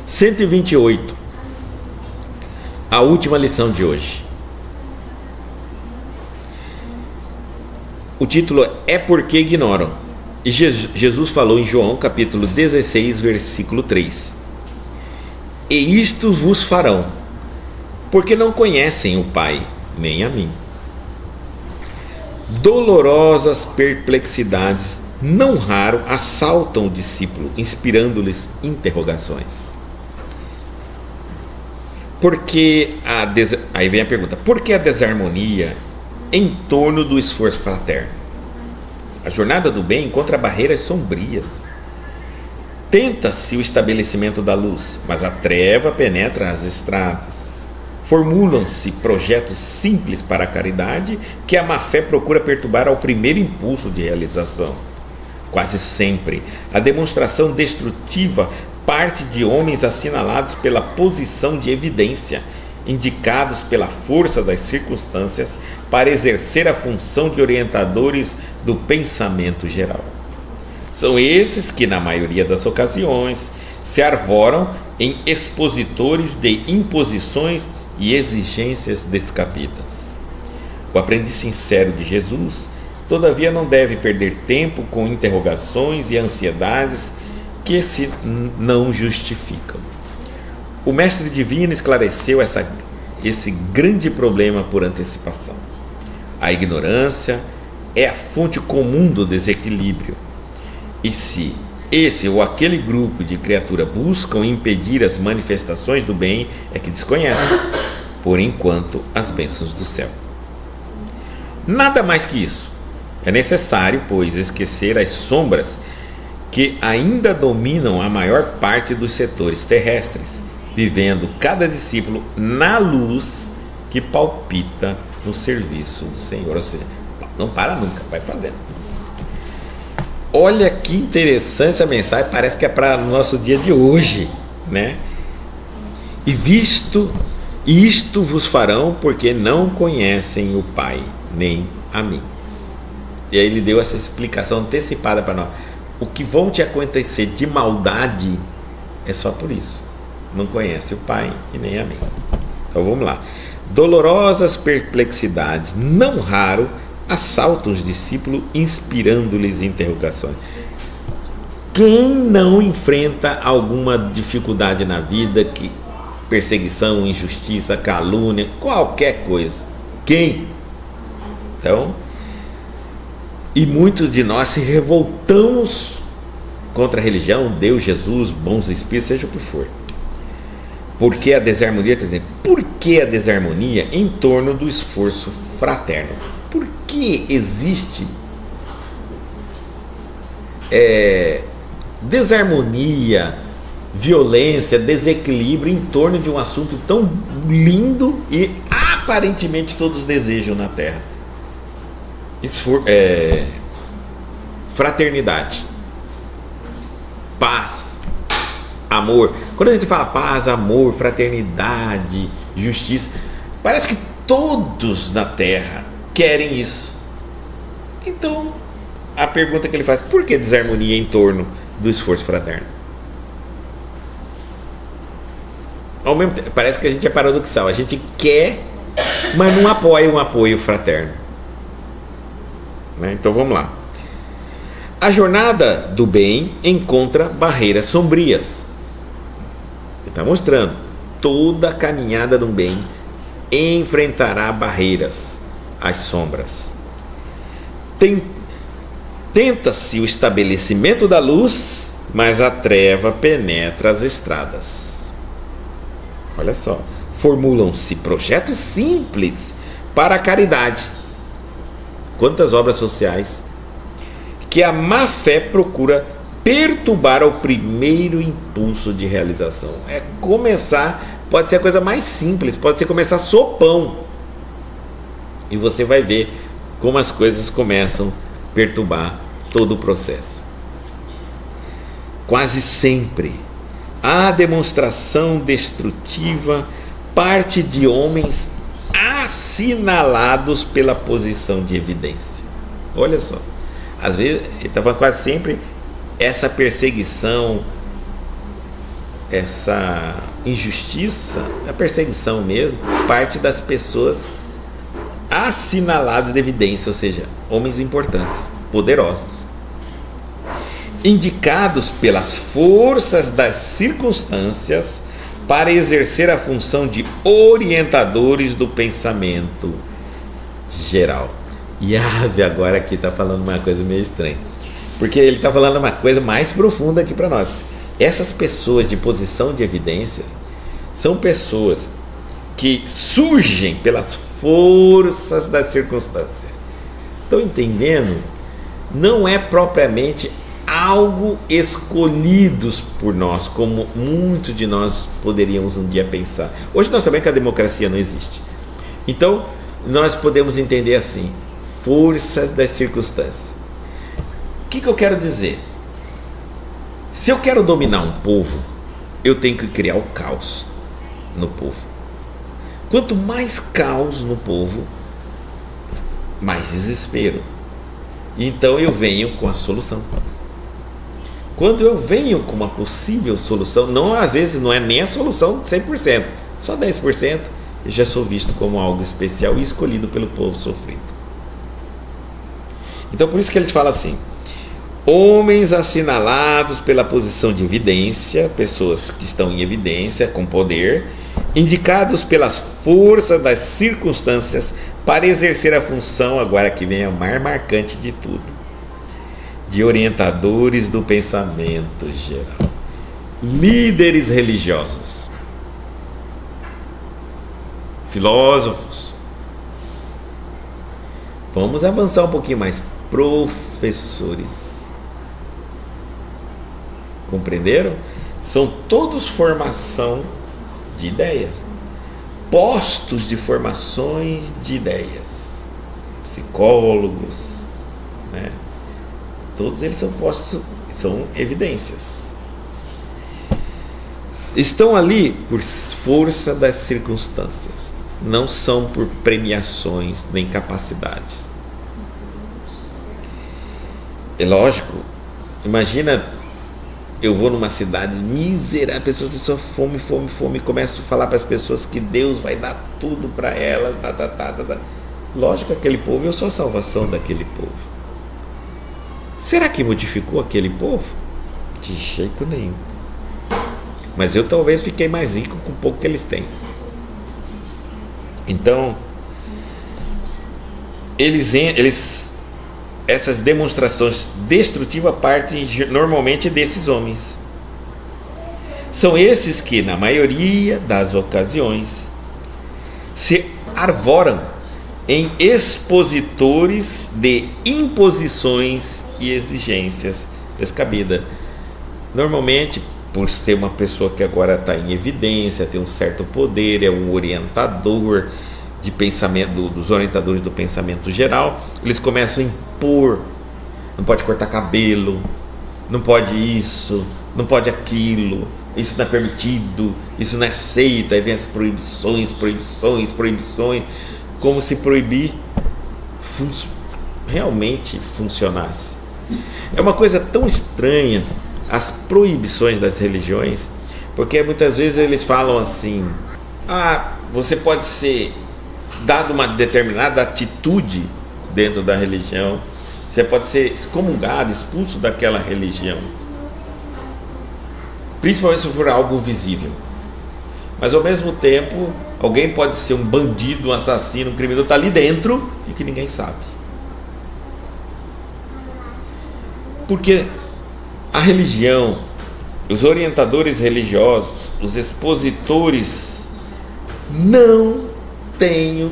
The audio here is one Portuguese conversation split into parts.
128. A última lição de hoje. O título é Porque Ignoram. E Jesus falou em João capítulo 16, versículo 3. E isto vos farão, porque não conhecem o Pai, nem a mim. Dolorosas perplexidades, não raro, assaltam o discípulo, inspirando-lhes interrogações. Aí vem a pergunta: por que a desarmonia em torno do esforço fraterno? A jornada do bem encontra barreiras sombrias. Tenta-se o estabelecimento da luz, mas a treva penetra as estradas. Formulam-se projetos simples para a caridade que a má-fé procura perturbar ao primeiro impulso de realização. Quase sempre, a demonstração destrutiva parte de homens assinalados pela posição de evidência, indicados pela força das circunstâncias para exercer a função de orientadores do pensamento geral. São esses que, na maioria das ocasiões, se arvoram em expositores de imposições e exigências descabidas. O aprendiz sincero de Jesus, todavia, não deve perder tempo com interrogações e ansiedades que se não justificam. O Mestre Divino esclareceu esse grande problema por antecipação. A ignorância é a fonte comum do desequilíbrio. E se esse ou aquele grupo de criatura buscam impedir as manifestações do bem, é que desconhecem, por enquanto, as bênçãos do céu. Nada mais que isso. É necessário, pois, esquecer as sombras que ainda dominam a maior parte dos setores terrestres, vivendo cada discípulo na luz que palpita no serviço do Senhor. Ou seja, não para nunca, vai fazendo. Olha que interessante essa mensagem, parece que é para o nosso dia de hoje, né? E isto vos farão porque não conhecem o Pai, nem a mim. E aí ele deu essa explicação antecipada para nós. O que vão te acontecer de maldade é só por isso. Não conhece o Pai e nem a mim. Então vamos lá. Dolorosas perplexidades, não raro, assaltam os discípulos, inspirando-lhes interrogações. Quem não enfrenta alguma dificuldade na vida, perseguição, injustiça, calúnia, qualquer coisa? Quem? Então, e muitos de nós se revoltamos contra a religião, Deus, Jesus, bons espíritos, seja o que for. Porque a desarmonia, está dizendo, por que a desarmonia em torno do esforço fraterno? Por que existe desarmonia, violência, desequilíbrio em torno de um assunto tão lindo e aparentemente todos desejam na Terra? Fraternidade, paz, amor. Quando a gente fala paz, amor, fraternidade, justiça, parece que todos na Terra querem isso. Então, a pergunta que ele faz: por que desarmonia em torno do esforço fraterno? Ao mesmo tempo, parece que a gente é paradoxal. A gente quer, mas não apoia um apoio fraterno, né? Então vamos lá. A jornada do bem encontra barreiras sombrias. Ele está mostrando: toda caminhada do bem enfrentará barreiras, as sombras. Tenta-se o estabelecimento da luz, mas a treva penetra as estradas. Olha só, formulam-se projetos simples para a caridade. Quantas obras sociais que a má-fé procura perturbar ao primeiro impulso de realização. É começar, pode ser a coisa mais simples, pode ser começar sopão. E você vai ver como as coisas começam a perturbar todo o processo. Quase sempre a demonstração destrutiva parte de homens assinalados pela posição de evidência. Olha só, às vezes ele estava quase sempre essa perseguição essa injustiça, a perseguição mesmo, parte das pessoas assinaladas de evidência, ou seja, homens importantes, poderosos, indicados pelas forças das circunstâncias para exercer a função de orientadores do pensamento geral. E agora aqui está falando uma coisa meio estranha, porque ele está falando uma coisa mais profunda aqui para nós. Essas pessoas de posição de evidências são pessoas que surgem pelas forças das circunstâncias. Estão entendendo? Não é propriamente algo escolhidos por nós, como muitos de nós poderíamos um dia pensar. Hoje nós sabemos que a democracia não existe. Então, nós podemos entender assim: forças das circunstâncias. O que eu quero dizer? Se eu quero dominar um povo, eu tenho que criar o caos no povo. Quanto mais caos no povo, mais desespero. Então eu venho com a solução. Quando eu venho com uma possível solução, não, às vezes não é nem a solução de 100%, só 10%, eu já sou visto como algo especial e escolhido pelo povo sofrido. Então por isso que eles falam assim: homens assinalados pela posição de evidência, pessoas que estão em evidência, com poder, indicados pelas forças das circunstâncias para exercer a função, agora que vem a mais marcante de tudo, de orientadores do pensamento geral, líderes religiosos, filósofos. Vamos avançar um pouquinho mais. Professores. Compreenderam? São todos formação de ideias, postos de formações de ideias, psicólogos, né? Todos eles são postos, são evidências. Estão ali por força das circunstâncias, não são por premiações nem capacidades. É lógico, imagina, eu vou numa cidade miserável, pessoas que só fome, começo a falar para as pessoas que Deus vai dar tudo para elas, Lógico que aquele povo, eu sou a salvação daquele povo. Será que modificou aquele povo? De jeito nenhum. Mas eu talvez fiquei mais rico com o pouco que eles têm. Então, essas demonstrações destrutivas partem normalmente desses homens. São esses que, na maioria das ocasiões, se arvoram em expositores de imposições e exigências descabidas. Normalmente, por ser uma pessoa que agora está em evidência, tem um certo poder, é um orientador de pensamento, dos orientadores do pensamento geral, eles começam a impor: não pode cortar cabelo, não pode isso, não pode aquilo, isso não é permitido, isso não é aceito. Aí vem as proibições, como se proibir realmente funcionasse. É uma coisa tão estranha as proibições das religiões, porque muitas vezes eles falam assim: você pode ser dado uma determinada atitude dentro da religião, você pode ser excomungado, expulso daquela religião, principalmente se for algo visível. Mas ao mesmo tempo, alguém pode ser um bandido, um assassino, um criminoso, está ali dentro e que ninguém sabe. Porque a religião, os orientadores religiosos, os expositores, não têm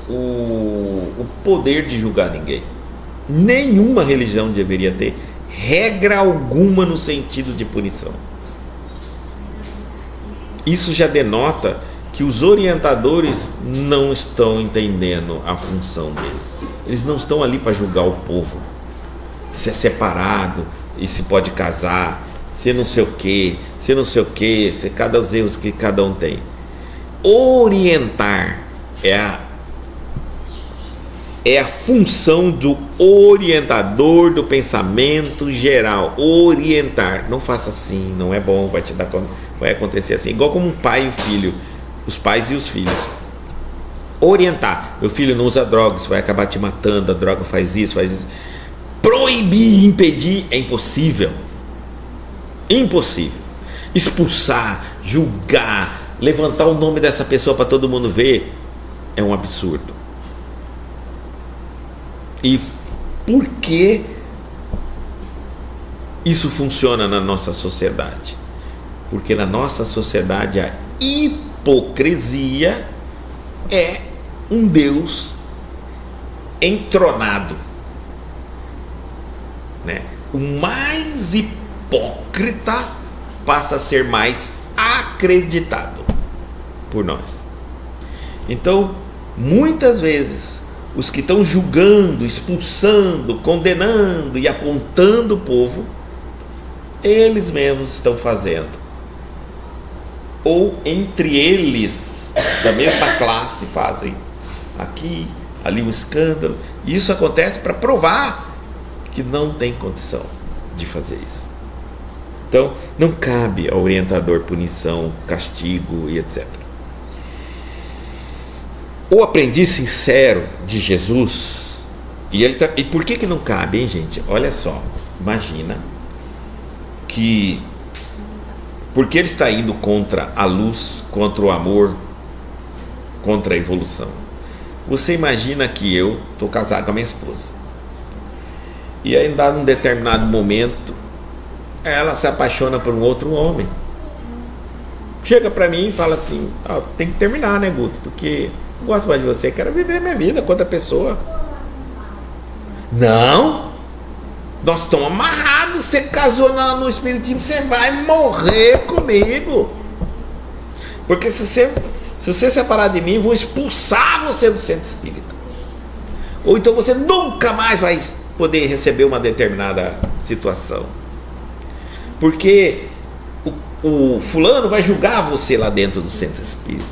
o poder de julgar ninguém. Nenhuma religião deveria ter regra alguma no sentido de punição. Isso já denota que os orientadores não estão entendendo a função deles. Eles não estão ali para julgar o povo. Se é separado e se pode casar, se não sei o que, se cada os erros que cada um tem. Orientar é é a função do orientador do pensamento geral. Orientar. Não faça assim, não é bom, vai acontecer assim. Igual como um pai e um filho, os pais e os filhos. Orientar. Meu filho não usa drogas, vai acabar te matando, a droga faz isso, faz isso. Proibir, impedir, é impossível. Impossível. Expulsar, julgar, levantar o nome dessa pessoa para todo mundo ver, é um absurdo. E por que isso funciona na nossa sociedade? Porque na nossa sociedade a hipocrisia é um Deus entronado, né? O mais hipócrita passa a ser mais acreditado por nós. Então, muitas vezes, os que estão julgando, expulsando, condenando e apontando o povo, eles mesmos estão fazendo. Ou entre eles, da mesma classe, fazem aqui, ali um escândalo. E isso acontece para provar que não tem condição de fazer isso. Então, não cabe ao orientador punição, castigo e etc. O aprendiz sincero de Jesus, e por que não cabe, hein, gente? Olha só, imagina que, porque ele está indo contra a luz, contra o amor, contra a evolução. Você imagina que eu estou casado com a minha esposa, e aí, num determinado momento, ela se apaixona por um outro homem. Chega para mim e fala assim: tem que terminar, né, Guto? Porque não gosto mais de você, quero viver minha vida com outra pessoa. Não, nós estamos amarrados. Você casou no espiritismo, você vai morrer comigo. Porque se você separar de mim, vou expulsar você do centro espírita. Ou então você nunca mais vai poder receber uma determinada situação. Porque o fulano vai julgar você lá dentro do centro espírita.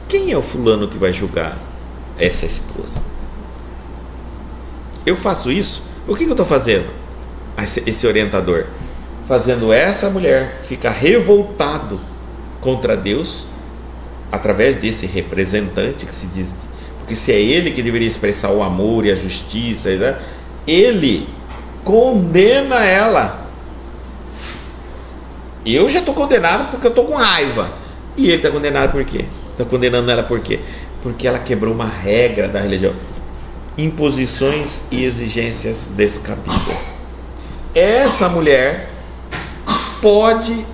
Quem é o fulano que vai julgar essa esposa? Eu faço isso? O que eu estou fazendo? Esse orientador fazendo essa mulher ficar revoltado contra Deus através desse representante que se diz, porque se é ele que deveria expressar o amor e a justiça, né? Ele condena ela. Eu já estou condenado porque eu estou com raiva. E ele está condenado por quê? Está condenando ela por quê? Porque ela quebrou uma regra da religião. Imposições e exigências descabidas. Essa mulher pode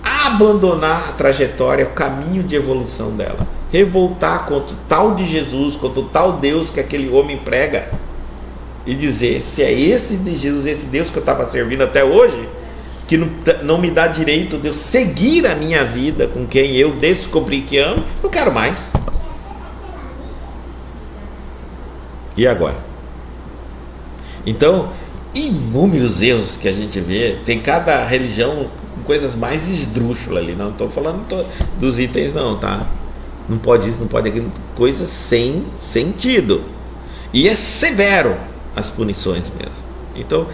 abandonar a trajetória, o caminho de evolução dela, revoltar contra o tal de Jesus, contra o tal Deus que aquele homem prega, e dizer: se é esse de Jesus, esse Deus que eu estava servindo até hoje, que não me dá direito de eu seguir a minha vida com quem eu descobri que amo, não quero mais. E agora? Então, inúmeros erros que a gente vê, tem cada religião com coisas mais esdrúxulas ali. Não estou falando dos itens não, tá? Não pode isso, não pode aquilo, coisas sem sentido. E é severo as punições mesmo. Então,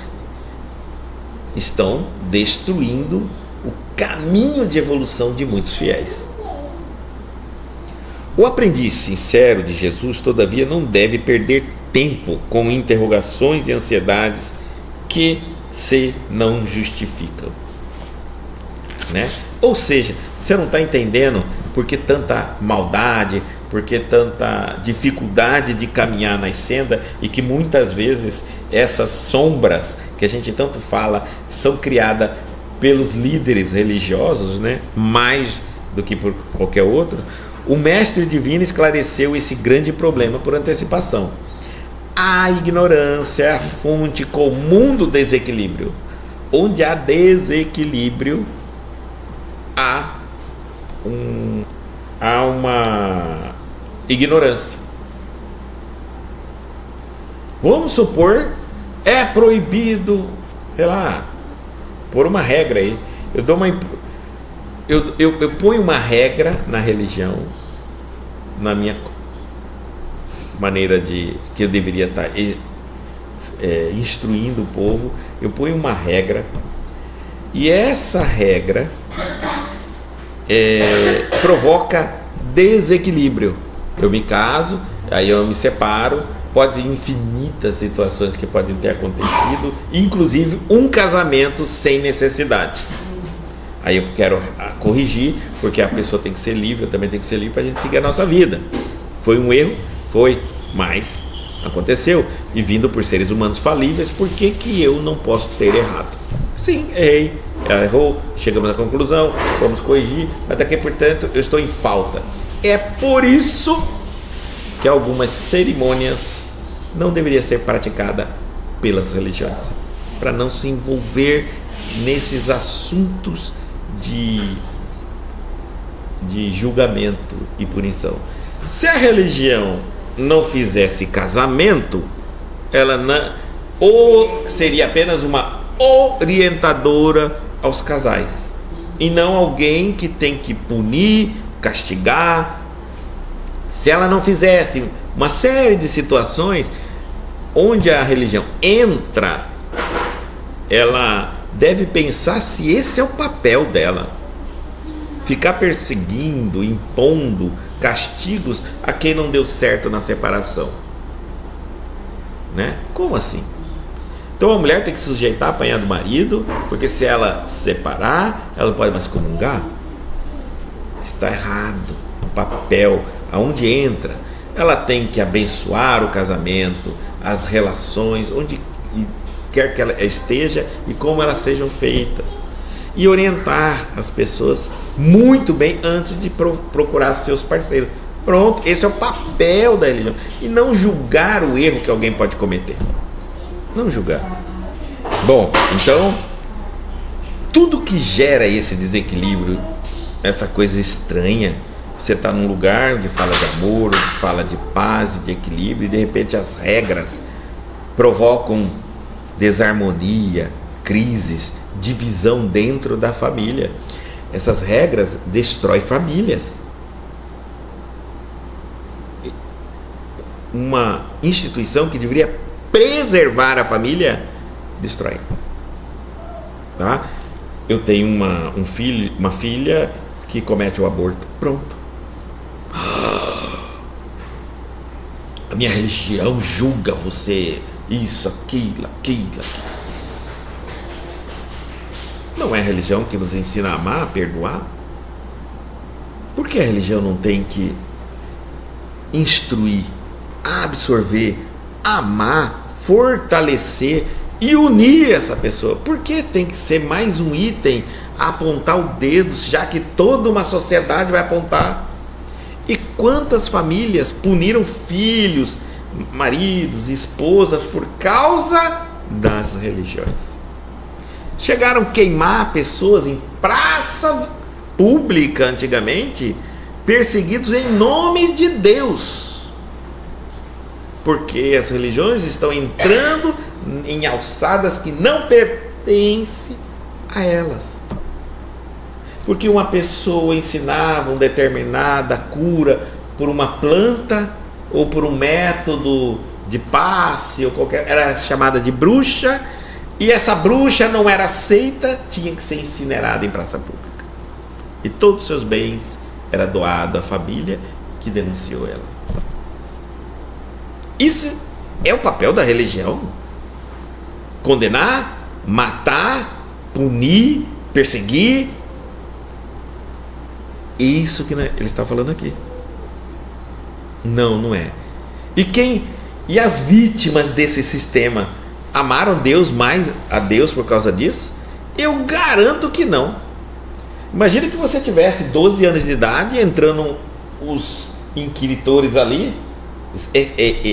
estão destruindo o caminho de evolução de muitos fiéis. O aprendiz sincero de Jesus, todavia, não deve perder tempo com interrogações e ansiedades que se não justificam, né? Ou seja, você não está entendendo por que tanta maldade, por que tanta dificuldade de caminhar na senda, e que muitas vezes essas sombras que a gente tanto fala são criadas pelos líderes religiosos, né? Mais do que por qualquer outro. O mestre divino esclareceu esse grande problema por antecipação. A ignorância é a fonte comum do desequilíbrio. Onde há desequilíbrio, há uma ignorância. Vamos supor, é proibido, sei lá, pôr uma regra aí. Eu ponho uma regra na religião, maneira que eu deveria estar instruindo o povo, eu ponho uma regra, e essa regra provoca desequilíbrio. Eu me caso, aí eu me separo, pode infinitas situações que podem ter acontecido, inclusive um casamento sem necessidade. Aí eu quero corrigir, porque a pessoa tem que ser livre, eu também tenho que ser livre para a gente seguir a nossa vida. Foi um erro? Foi, mas aconteceu. E vindo por seres humanos falíveis, por que eu não posso ter errado? Sim, errei, ela errou, chegamos à conclusão, vamos corrigir, mas daqui por tanto eu estou em falta. É por isso que algumas cerimônias não deveriam ser praticadas pelas religiões, para não se envolver nesses assuntos de julgamento e punição. Se a religião não fizesse casamento, ela não, ou seria apenas uma orientadora aos casais, e não alguém que tem que punir, castigar. Se ela não fizesse uma série de situações onde a religião entra, ela deve pensar se esse é o papel dela. Ficar perseguindo, impondo castigos a quem não deu certo na separação, né? Como assim? Então a mulher tem que se sujeitar a apanhar do marido, porque se ela se separar, ela não pode mais comungar? Está errado o papel. Aonde entra? Ela tem que abençoar o casamento, as relações, onde quer que ela esteja e como elas sejam feitas, e orientar as pessoas muito bem antes de procurar seus parceiros. Pronto, esse é o papel da religião, e não julgar o erro que alguém pode cometer. Não julgar. Bom, então tudo que gera esse desequilíbrio, essa coisa estranha, você está num lugar onde fala de amor, onde fala de paz e de equilíbrio, e de repente as regras provocam desarmonia, crises, divisão dentro da família. Essas regras destroem famílias. Uma instituição que deveria preservar a família, destrói. Tá? Eu tenho uma filha que comete o aborto. Pronto. A minha religião julga você, isso, aquilo. Não é a religião que nos ensina a amar, a perdoar? Por que a religião não tem que instruir, absorver, amar, fortalecer e unir essa pessoa? Por que tem que ser mais um item a apontar o dedo, já que toda uma sociedade vai apontar? E quantas famílias puniram filhos, maridos, esposas por causa das religiões? Chegaram a queimar pessoas em praça pública antigamente, perseguidos em nome de Deus, porque as religiões estão entrando em alçadas que não pertencem a elas. Porque uma pessoa ensinava uma determinada cura por uma planta ou por um método de passe ou qualquer, era chamada de bruxa, e essa bruxa não era aceita, tinha que ser incinerada em praça pública, e todos os seus bens era doado à família que denunciou ela. Isso é o papel da religião: condenar, matar, punir, perseguir. Isso que ele está falando aqui. Não é. E as vítimas desse sistema amaram Deus mais a Deus por causa disso? Eu garanto que não. Imagina que você tivesse 12 anos de idade, entrando os inquiritores ali,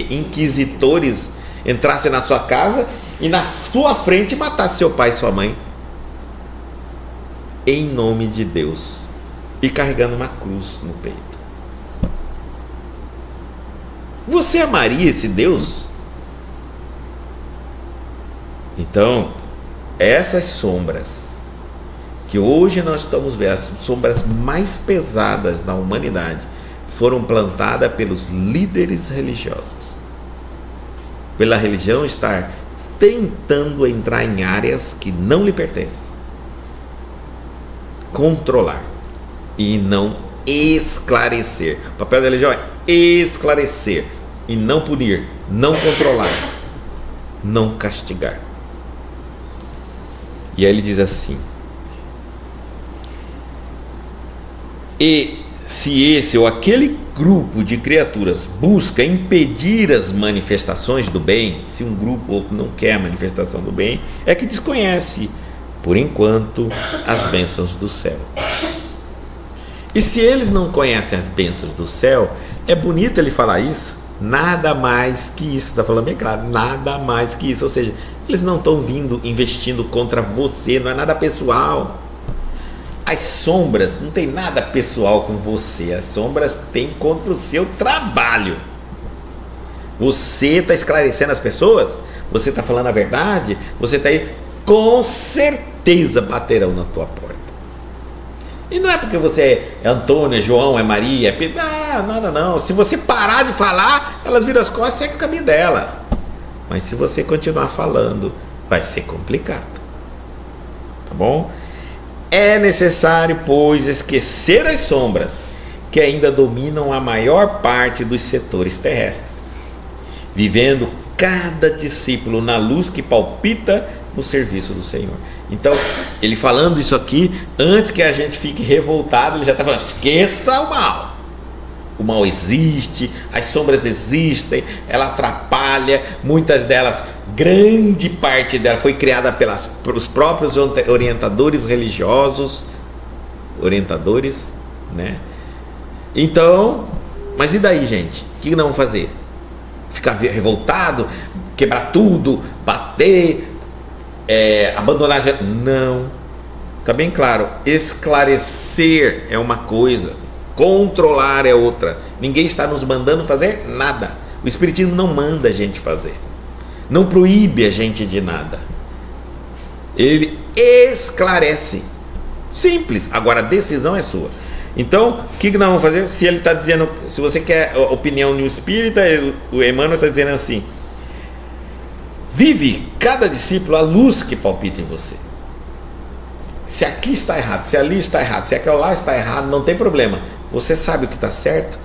inquisitores entrassem na sua casa e na sua frente matasse seu pai e sua mãe, em nome de Deus, e carregando uma cruz no peito. Você amaria esse Deus? Então, essas sombras que hoje nós estamos vendo, as sombras mais pesadas da humanidade, foram plantadas pelos líderes religiosos. Pela religião estar tentando entrar em áreas que não lhe pertencem. Controlar e não esclarecer. O papel da religião é esclarecer e não punir, não controlar, não castigar. E aí ele diz assim: e se esse ou aquele grupo de criaturas busca impedir as manifestações do bem, se um grupo não quer a manifestação do bem, é que desconhece, por enquanto, as bênçãos do céu. E se eles não conhecem as bênçãos do céu, é bonito ele falar isso, nada mais que isso, está falando bem claro, nada mais que isso, ou seja, eles não estão investindo contra você, não é nada pessoal. As sombras não tem nada pessoal com você, as sombras têm contra o seu trabalho. Você está esclarecendo as pessoas, você está falando a verdade, você está aí, com certeza baterão na tua porta. E não é porque você é Antônio, é João, é Maria, é Pedro, nada não. Se você parar de falar, elas viram as costas e segue o caminho dela. Mas se você continuar falando, vai ser complicado. Tá bom? É necessário, pois, esquecer as sombras que ainda dominam a maior parte dos setores terrestres, vivendo cada discípulo na luz que palpita no serviço do Senhor. Então, ele falando isso aqui, antes que a gente fique revoltado, ele já está falando: esqueça o mal. O mal existe, as sombras existem, ela atrapalha, muitas delas, grande parte dela foi criada pelos próprios orientadores religiosos, né? Então, mas e daí, gente? O que nós vamos fazer? Ficar revoltado, quebrar tudo, bater, abandonar? Não. Está bem claro, esclarecer é uma coisa, controlar é outra. Ninguém está nos mandando fazer nada. O Espiritismo não manda a gente fazer, não proíbe a gente de nada. Ele esclarece. Simples. Agora a decisão é sua. Então, o que nós vamos fazer? Se ele está dizendo, se você quer a opinião de um espírita, o Emmanuel está dizendo assim: vive cada discípulo a luz que palpita em você. Se aqui está errado, se ali está errado, se aquele lá está errado, não tem problema. Você sabe o que está certo.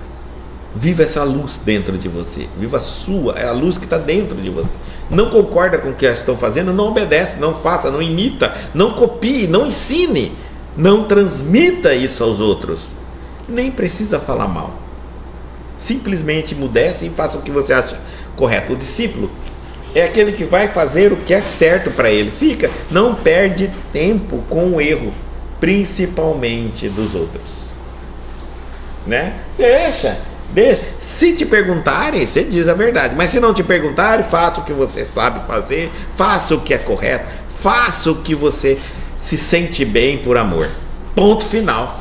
Viva essa luz dentro de você. Viva a sua, é a luz que está dentro de você. Não concorda com o que elas estão fazendo, não obedece, não faça, não imita, não copie, não ensine, não transmita isso aos outros. Nem precisa falar mal. Simplesmente mudece e faça o que você acha correto. O discípulo é aquele que vai fazer o que é certo para ele. Não perde tempo com o erro, principalmente dos outros, né? Deixa. Se te perguntarem, você diz a verdade. Mas se não te perguntarem, faça o que você sabe fazer, faça o que é correto, faça o que você se sente bem por amor. Ponto final.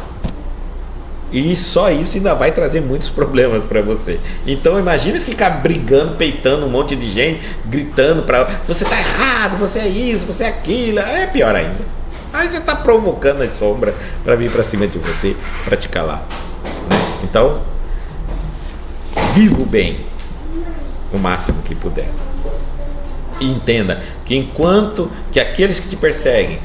E só isso ainda vai trazer muitos problemas para você. Então imagine ficar brigando, peitando um monte de gente, gritando para você tá errado, você é isso, você é aquilo. É pior ainda. Aí você está provocando a sombra para vir para cima de você, para te calar, né? Então, viva o bem o máximo que puder. E entenda que enquanto que aqueles que te perseguem,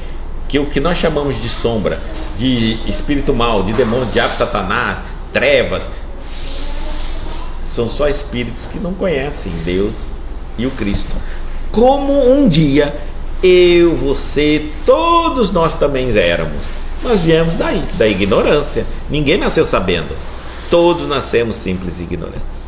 que o que nós chamamos de sombra, de espírito mau, de demônio, diabo, satanás, trevas, são só espíritos que não conhecem Deus e o Cristo. Como um dia eu, você, todos nós também éramos. Nós viemos da ignorância. Ninguém nasceu sabendo. Todos nascemos simples e ignorantes.